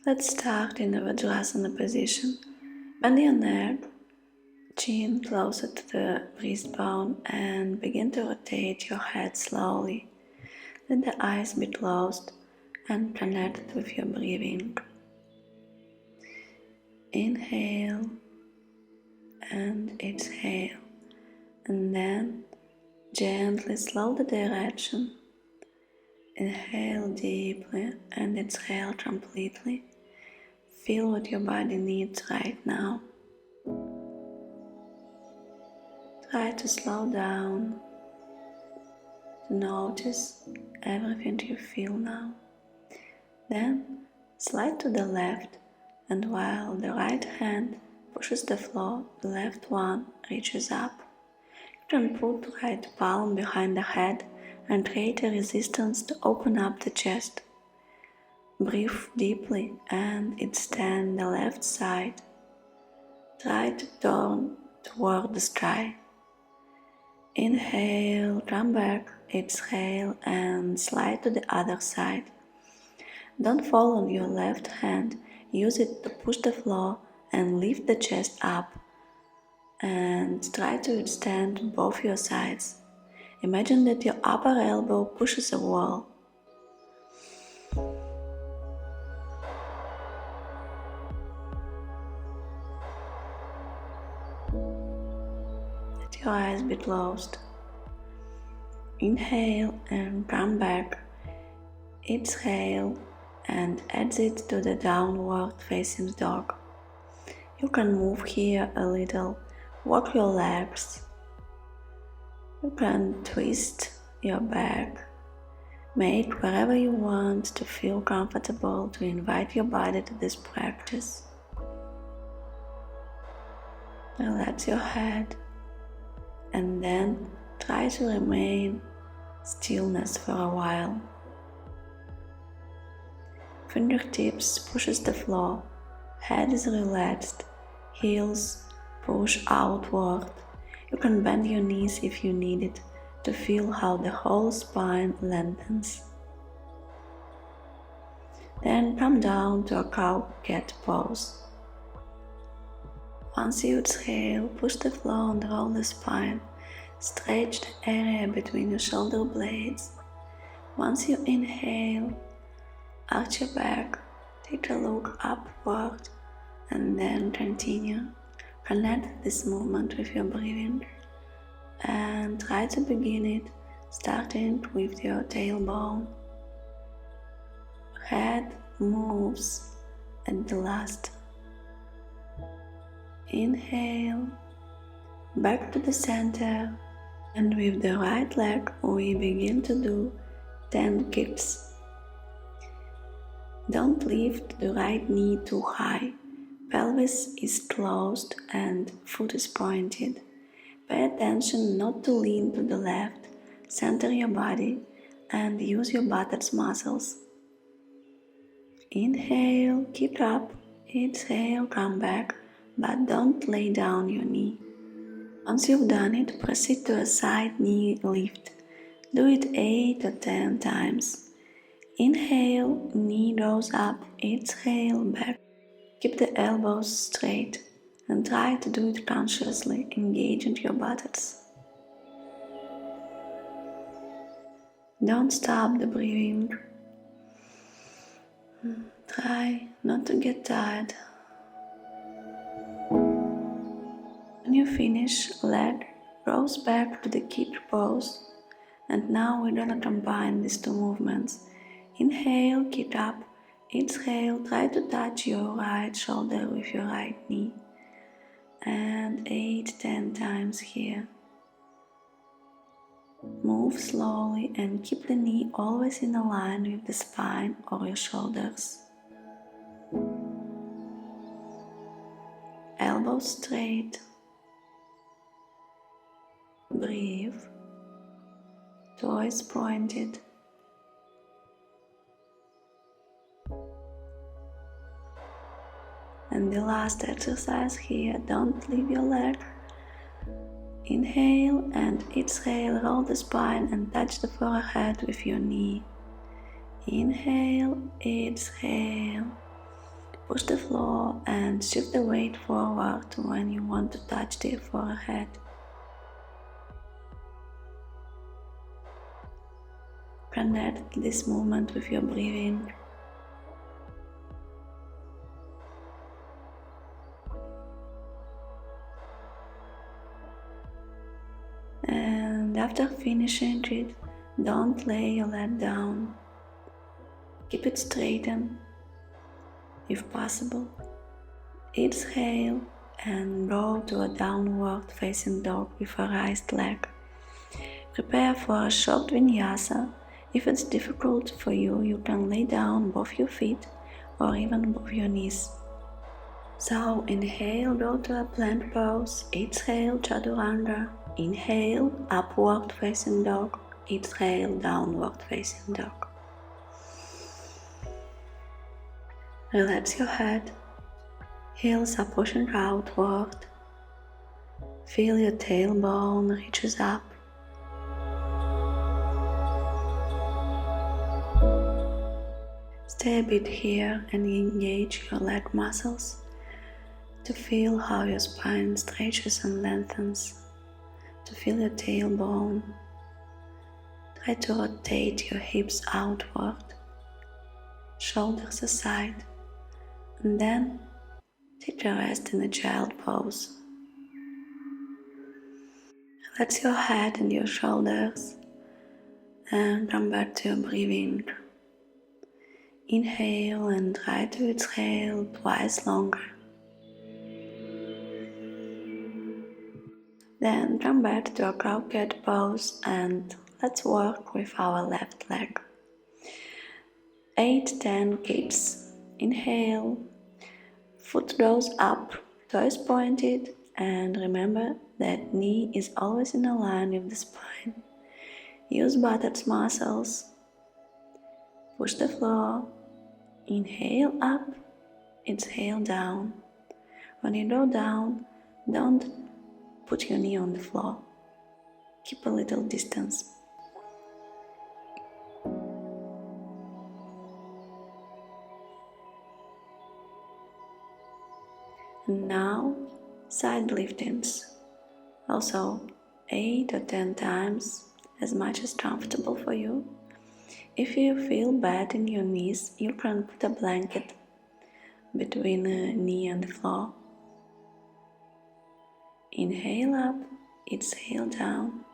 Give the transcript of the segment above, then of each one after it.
Let's start in the Vajrasana position. Bend your neck, chin closer to the breastbone, and begin to rotate your head slowly. Let the eyes be closed and connect with your breathing. Inhale and exhale, and then gently slow the direction. Inhale deeply and exhale completely. Feel what your body needs right now. Try to slow down, to notice everything you feel now. Then slide to the left, and while the right hand pushes the floor, the left one reaches up. You can put right palm behind the head and create a resistance to open up the chest. Breathe deeply and extend the left side. Try to turn toward the sky. Inhale, come back, exhale, and slide to the other side. Don't fall on your left hand, use it to push the floor and lift the chest up. And try to extend both your sides. Imagine that your upper elbow pushes a wall. Let your eyes be closed. Inhale and come back. Exhale and exit to the downward facing dog. You can move here a little, walk your legs. You can twist your back. Make wherever you want to feel comfortable to invite your body to this practice. Relax your head and then try to remain stillness for a while. Fingertips pushes the floor, head is relaxed, heels push outward. You can bend your knees if you need it to feel how the whole spine lengthens. Then come down to a cow-cat pose. Once you exhale, push the floor and roll the spine. Stretch the area between your shoulder blades. Once you inhale, arch your back, take a look upward, and then continue. Connect this movement with your breathing and try to begin it starting with your tailbone. Head moves at the last. Inhale, back to the center, and with the right leg we begin to do 10 kicks. Don't lift the right knee too high. Pelvis is closed and foot is pointed. Pay attention not to lean to the left. Center your body and use your buttocks muscles. Inhale, kick up. Exhale, come back, but don't lay down your knee. Once you've done it, proceed to a side knee lift. Do it 8 or 10 times. Inhale, knee goes up. Exhale, back. Keep the elbows straight and try to do it consciously, engaging your buttocks. Don't stop the breathing. Try not to get tired. When you finish, leg rolls back to the kick pose. And now we're gonna combine these two movements. Inhale, kick up. Exhale, try to touch your right shoulder with your right knee. And 8-10 times here. Move slowly and keep the knee always in a line with the spine or your shoulders. Elbows straight. Breathe. Toes pointed. And the last exercise here, don't leave your leg. Inhale and exhale, roll the spine and touch the forehead with your knee. Inhale, exhale. Push the floor and shift the weight forward when you want to touch the forehead. Connect this movement with your breathing. And after finishing it, don't lay your leg down. Keep it straightened, if possible. Exhale and roll to a downward facing dog with a raised leg. Prepare for a short vinyasa. If it's difficult for you, you can lay down both your feet or even both your knees. So inhale, go to a plank pose. Exhale, chaturanga. Inhale, upward facing dog. Exhale, downward facing dog. Relax your head. Heels are pushing outward. Feel your tailbone reaches up. Stay a bit here and engage your leg muscles to feel how your spine stretches and lengthens, to feel your tailbone. Try to rotate your hips outward, shoulders aside, and then take a rest in a child pose. Relax your head and your shoulders and come back to your breathing. Inhale and try to exhale twice longer. Then come back to a croquet pose and let's work with our left leg. 8-10 kicks. Inhale, foot goes up, toes pointed, and remember that knee is always in a line with the spine. Use buttocks muscles. Push the floor. Inhale up, exhale down. When you go down, don't put your knee on the floor. Keep a little distance. And now, side liftings. Also, 8 or 10 times, as much as comfortable for you. If you feel bad in your knees, you can put a blanket between the knee and the floor. Inhale up, exhale down.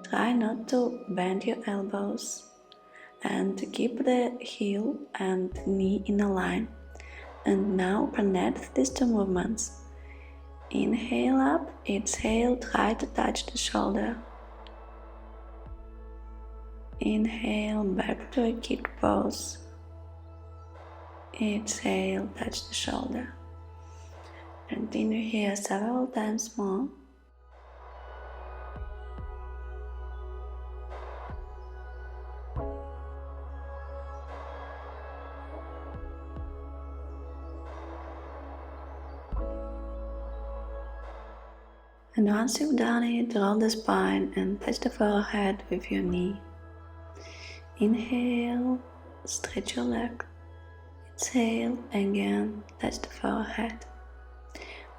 Try not to bend your elbows and keep the heel and knee in a line. And now connect these two movements. Inhale up, exhale, try to touch the shoulder. Inhale, back to a kick pose. Exhale, touch the shoulder. Continue here several times more. And once you've done it, roll the spine and touch the forehead with your knee. Inhale, stretch your leg. Exhale, again, touch the forehead.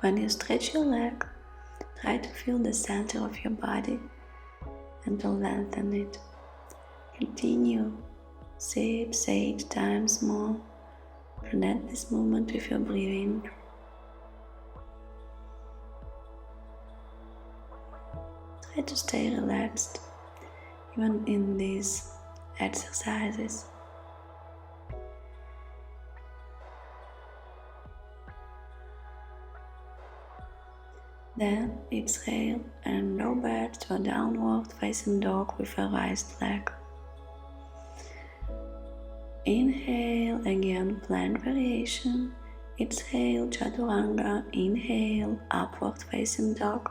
When you stretch your leg, try to feel the center of your body and to lengthen it. Continue 6-8 times more. Connect this movement with your breathing. Try to stay relaxed, even in these exercises. Then exhale and go back to a downward facing dog with a raised leg. Inhale, again plank variation. Exhale, chaturanga. Inhale, upward facing dog.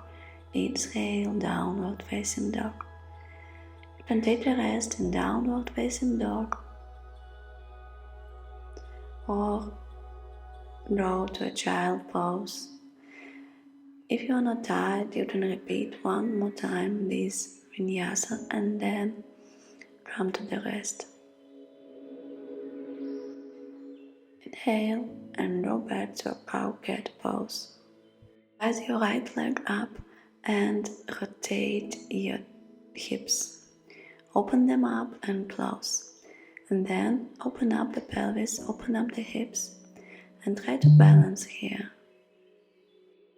Exhale, downward facing dog. You can take a rest in downward facing dog or go to a child pose. If you are not tired, you can repeat one more time this vinyasa and then come to the rest. Inhale and roll back to a cow-cat pose. Rise your right leg up and rotate your hips. Open them up and close. And then open up the pelvis, open up the hips, and try to balance here.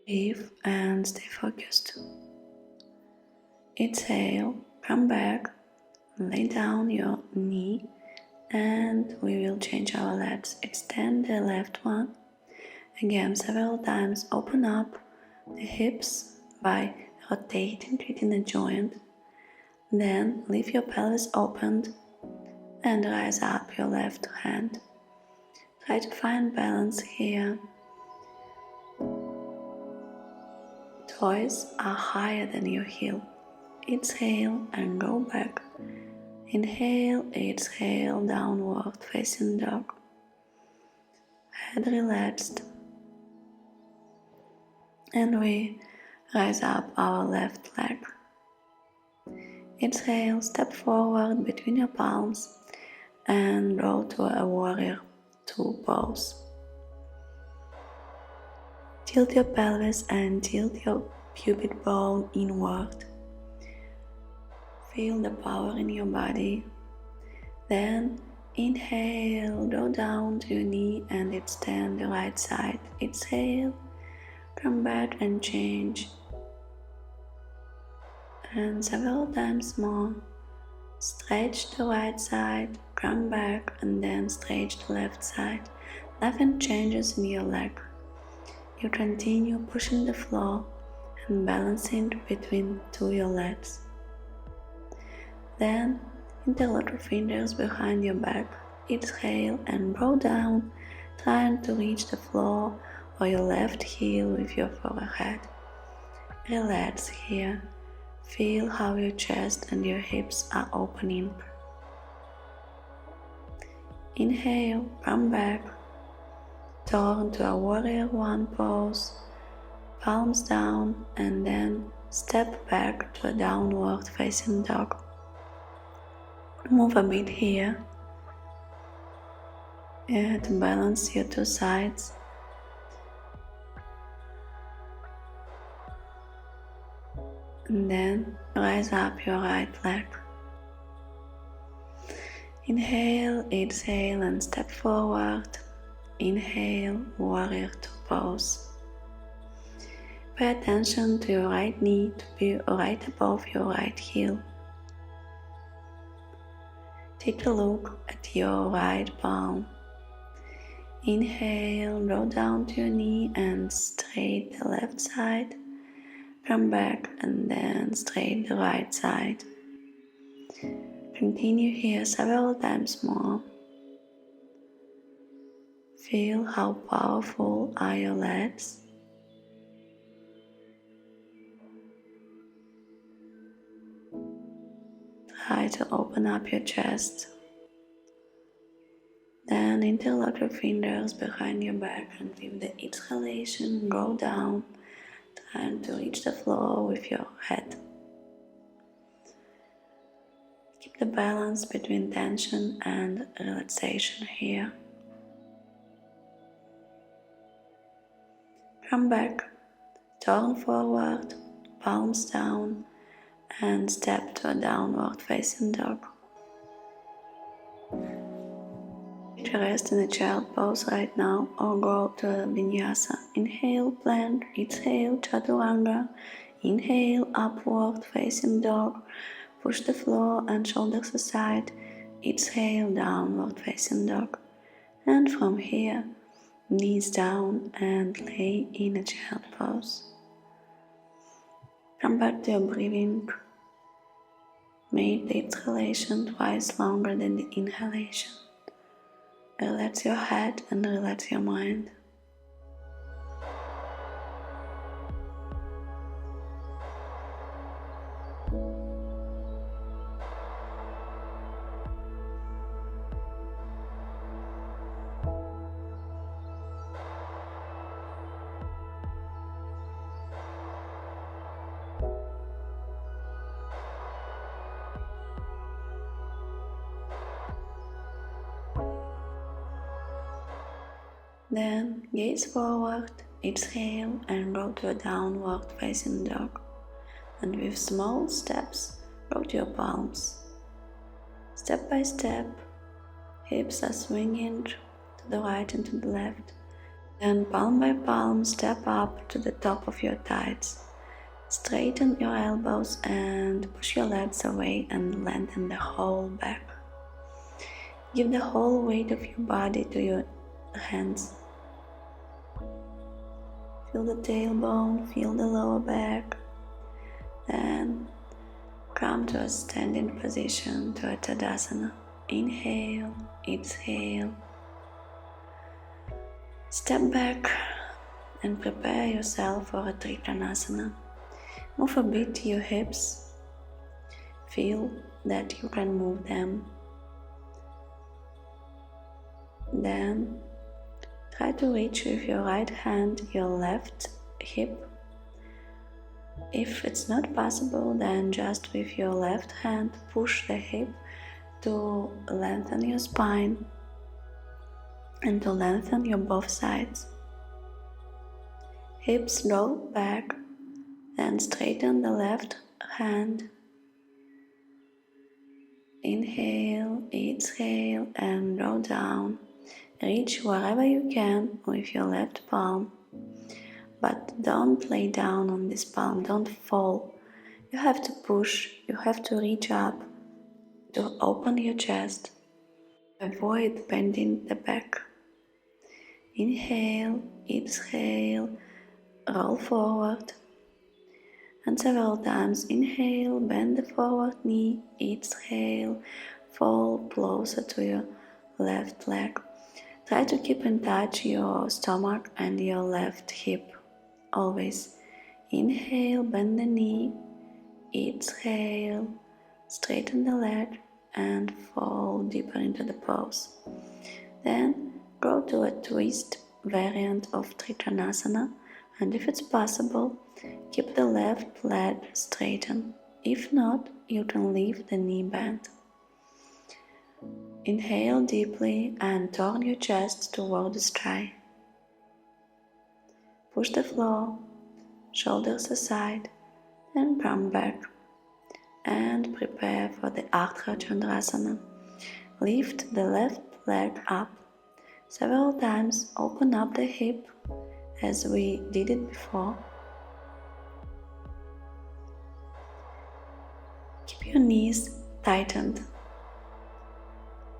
Breathe and stay focused. Exhale, come back, lay down your knee, and we will change our legs. Extend the left one. Again, several times, open up the hips by rotating, creating a joint. Then leave your pelvis opened and rise up your left hand. Try to find balance here. Toes are higher than your heel. Exhale and go back. Inhale, exhale, downward facing dog. Head relaxed. And we rise up our left leg. Exhale, step forward between your palms and roll to a warrior two pose. Tilt your pelvis and tilt your pubic bone inward. Feel the power in your body. Then inhale, go down to your knee and extend the right side. Exhale, come back and change. And several times more. Stretch the right side, come back and then stretch the left side. Nothing changes in your leg. You continue pushing the floor and balancing between your legs. Then interlock your fingers behind your back. Exhale and roll down, trying to reach the floor or your left heel with your forehead. Relax here. Feel how your chest and your hips are opening. Inhale, come back. Turn to a warrior one pose. Palms down and then step back to a downward facing dog. Move a bit here to balance your two sides. And then rise up your right leg. Inhale, exhale and step forward. Inhale, warrior two pose. Pay attention to your right knee to be right above your right heel. Take a look at your right palm. Inhale, go down to your knee and straight the left side. Come back and then straight the right side. Continue here several times more. Feel how powerful are your legs. Try to open up your chest. Then interlock your fingers behind your back and with the exhalation go down, trying to reach the floor with your head. Keep the balance between tension and relaxation here. Come back, turn forward, palms down, and step to a downward facing dog. Rest in a child pose right now or go to a vinyasa. Inhale, plank, exhale, chaturanga. Inhale, upward facing dog. Push the floor and shoulders aside. Exhale, downward facing dog. And from here, knees down and lay in a child pose. Come back to your breathing. Make the exhalation twice longer than the inhalation. Relax your head and relax your mind. Then gaze forward, exhale and go to a downward facing dog. And with small steps, roll your palms. Step by step, hips are swinging to the right and to the left. Then palm by palm, step up to the top of your thighs. Straighten your elbows and push your legs away and lengthen the whole back. Give the whole weight of your body to your hands. Feel the tailbone, feel the lower back. Then come to a standing position, to a Tadasana. Inhale, exhale. Step back and prepare yourself for a Trikonasana. Move a bit your hips. Feel that you can move them. Then try to reach with your right hand your left hip. If it's not possible, then just with your left hand push the hip to lengthen your spine and to lengthen your both sides. Hips roll back, then straighten the left hand. Inhale, exhale and roll down. Reach wherever you can with your left palm, but don't lay down on this palm, don't fall. You have to push, you have to reach up to open your chest. Avoid bending the back. Inhale, exhale, roll forward. And several times inhale, bend the forward knee, exhale, fall closer to your left leg. Try to keep in touch your stomach and your left hip. Always inhale, bend the knee, exhale, straighten the leg and fall deeper into the pose. Then go to a twist variant of Trikonasana, and if it's possible, keep the left leg straightened. If not, you can leave the knee bent. Inhale deeply and turn your chest toward the sky. Push the floor, shoulders aside, and come back. And prepare for the Ardha Chandrasana. Lift the left leg up. Several times open up the hip as we did it before. Keep your knees tightened.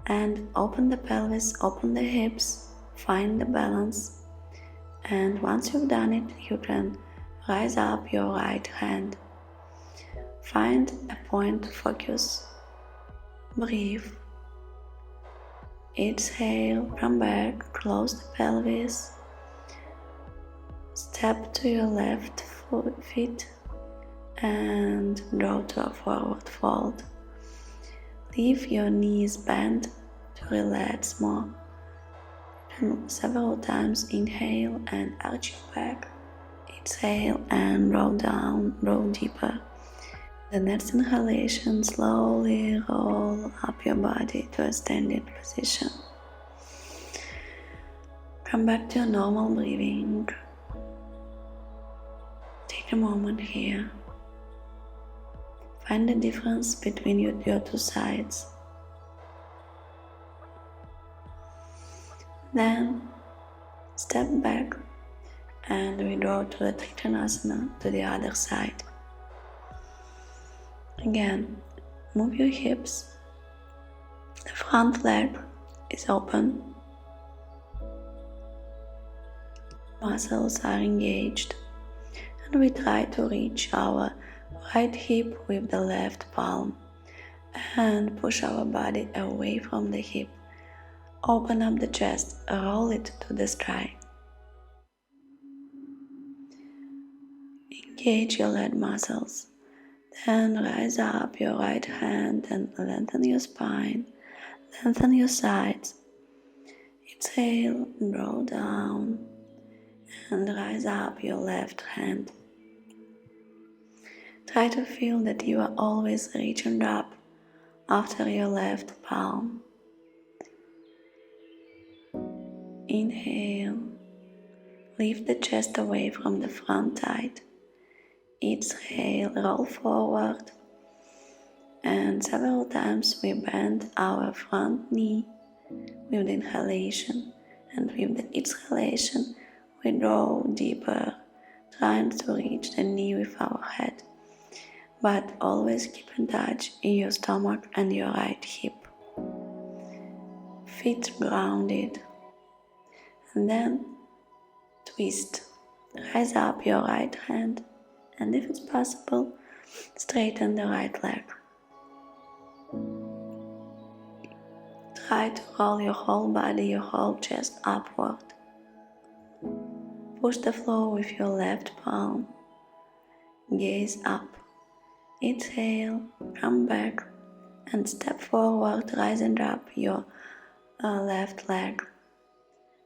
And open the pelvis, open the hips, find the balance. And once you've done it, you can rise up your right hand. Find a point to focus. Breathe. Exhale, come back, close the pelvis. Step to your left feet and go to a forward fold. Leave your knees bent to relax more. And several times inhale and arch your back. Exhale and roll down, roll deeper. The next inhalation, slowly roll up your body to a standing position. Come back to your normal breathing. Take a moment here. Find the difference between your two sides. Then step back and we go to the Trikonasana to the other side. Again, move your hips. The front leg is open. Muscles are engaged. And we try to reach our right hip with the left palm and push our body away from the hip. Open up the chest, roll it to the sky. Engage your leg muscles. Then rise up your right hand and lengthen your spine, lengthen your sides. Exhale, roll down and rise up your left hand. Try to feel that you are always reaching up after your left palm. Inhale, lift the chest away from the front tight. Exhale, roll forward, and several times we bend our front knee with the inhalation, and with the exhalation we draw deeper, trying to reach the knee with our head, but always keep in touch in your stomach and your right hip. Feet grounded, and then twist. Rise up your right hand, and if it's possible, straighten the right leg. Try to roll your whole body, your whole chest upward. Push the floor with your left palm. Gaze up. Exhale, come back, and step forward, rising up your left leg.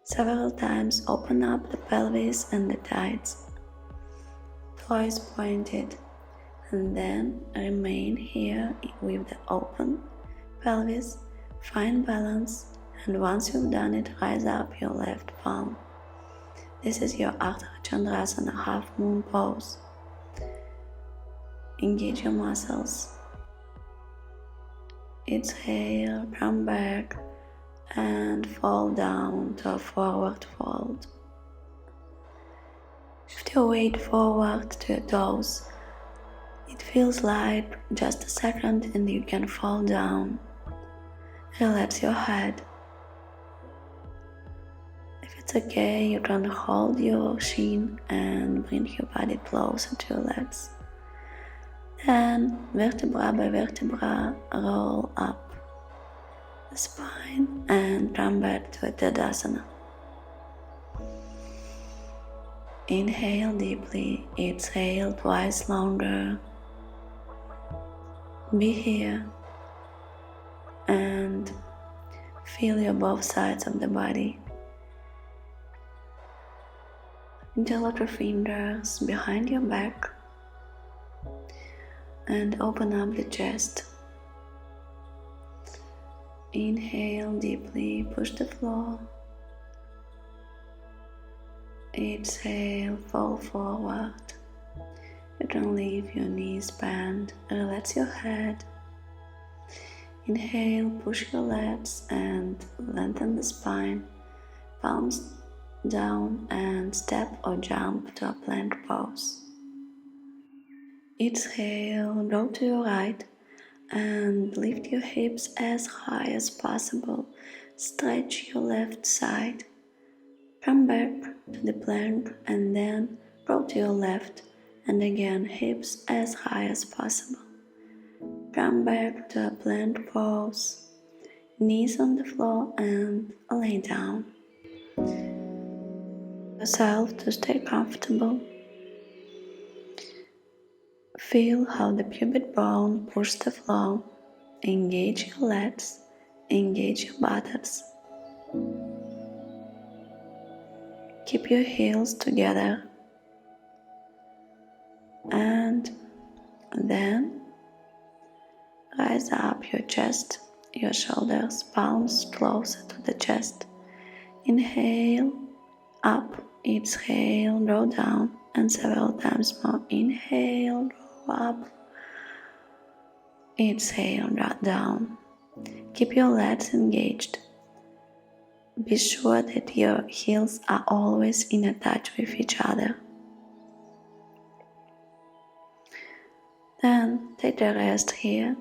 Several times open up the pelvis and the thighs. Toes pointed, and then remain here with the open pelvis. Find balance, and once you've done it, rise up your left palm. This is your Ardha Chandrasana half moon pose. Engage your muscles. Exhale, come back, and fall down to a forward fold. Shift your weight forward to your toes. It feels light, just a second, and you can fall down. Relax your head. If it's okay, you can hold your shin and bring your body closer to your legs. Then, vertebra by vertebra, roll up the spine and come back to a Tadasana. Inhale deeply, exhale twice longer. Be here and feel your both sides of the body. Interlock your fingers behind your back and open up the chest. Inhale deeply, push the floor. Exhale, fall forward. You can leave your knees bent, relax your head. Inhale, push your legs and lengthen the spine. Palms down and step or jump to a plank pose. Exhale, go to your right and lift your hips as high as possible. Stretch your left side. Come back to the plank and then go to your left, and again hips as high as possible. Come back to a plank pose, knees on the floor and lay down. Yourself to stay comfortable. Feel how the pubic bone pushes the floor. Engage your legs, engage your buttocks. Keep your heels together. And then rise up your chest, your shoulders, palms closer to the chest. Inhale, up, exhale, go down, and several times more. Inhale, go up, exhale, go down. Keep your legs engaged. Be sure that your heels are always in touch with each other. Then take a rest here.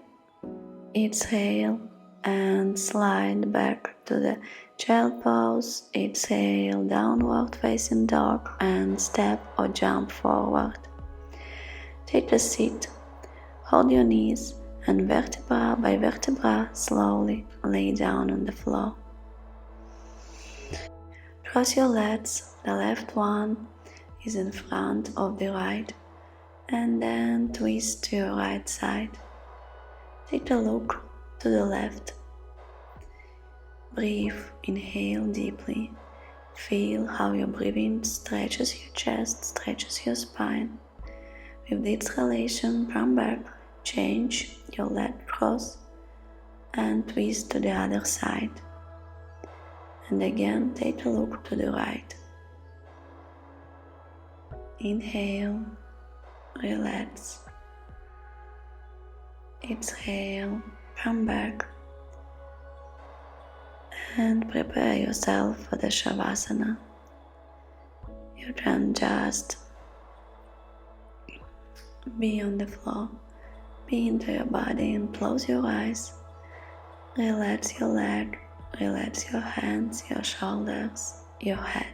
Exhale and slide back to the child pose. Exhale, downward facing dog and step or jump forward. Take a seat. Hold your knees and vertebra by vertebra slowly lay down on the floor. Cross your legs. The left one is in front of the right, and then twist to your right side. Take a look to the left. Breathe, inhale deeply. Feel how your breathing stretches your chest, stretches your spine. With the exhalation, come back, change your leg cross and twist to the other side. And again, take a look to the right. Inhale, relax. Exhale, come back. And prepare yourself for the Shavasana. You can just be on the floor, be into your body and close your eyes. Relax your leg, relax your hands, your shoulders, your head.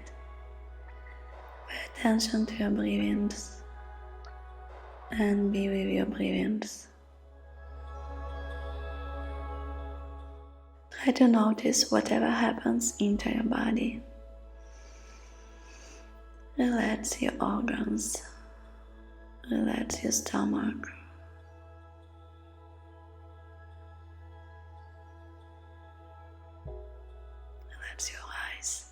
Pay attention to your breathings and be with your breathings. Try to notice whatever happens into your body. Relax your organs. Relax your stomach. Relax your eyes.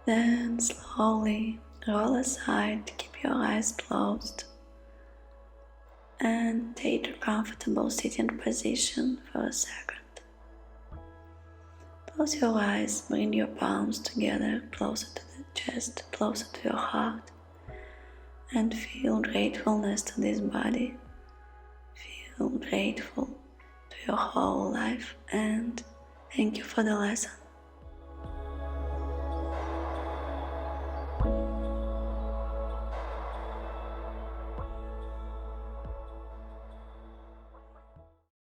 Then slowly roll aside, keep your eyes closed, and take a comfortable sitting position for a second. Close your eyes, bring your palms together, closer to the chest, closer to your heart, and feel gratefulness to this body. Feel grateful to your whole life, and thank you for the lesson.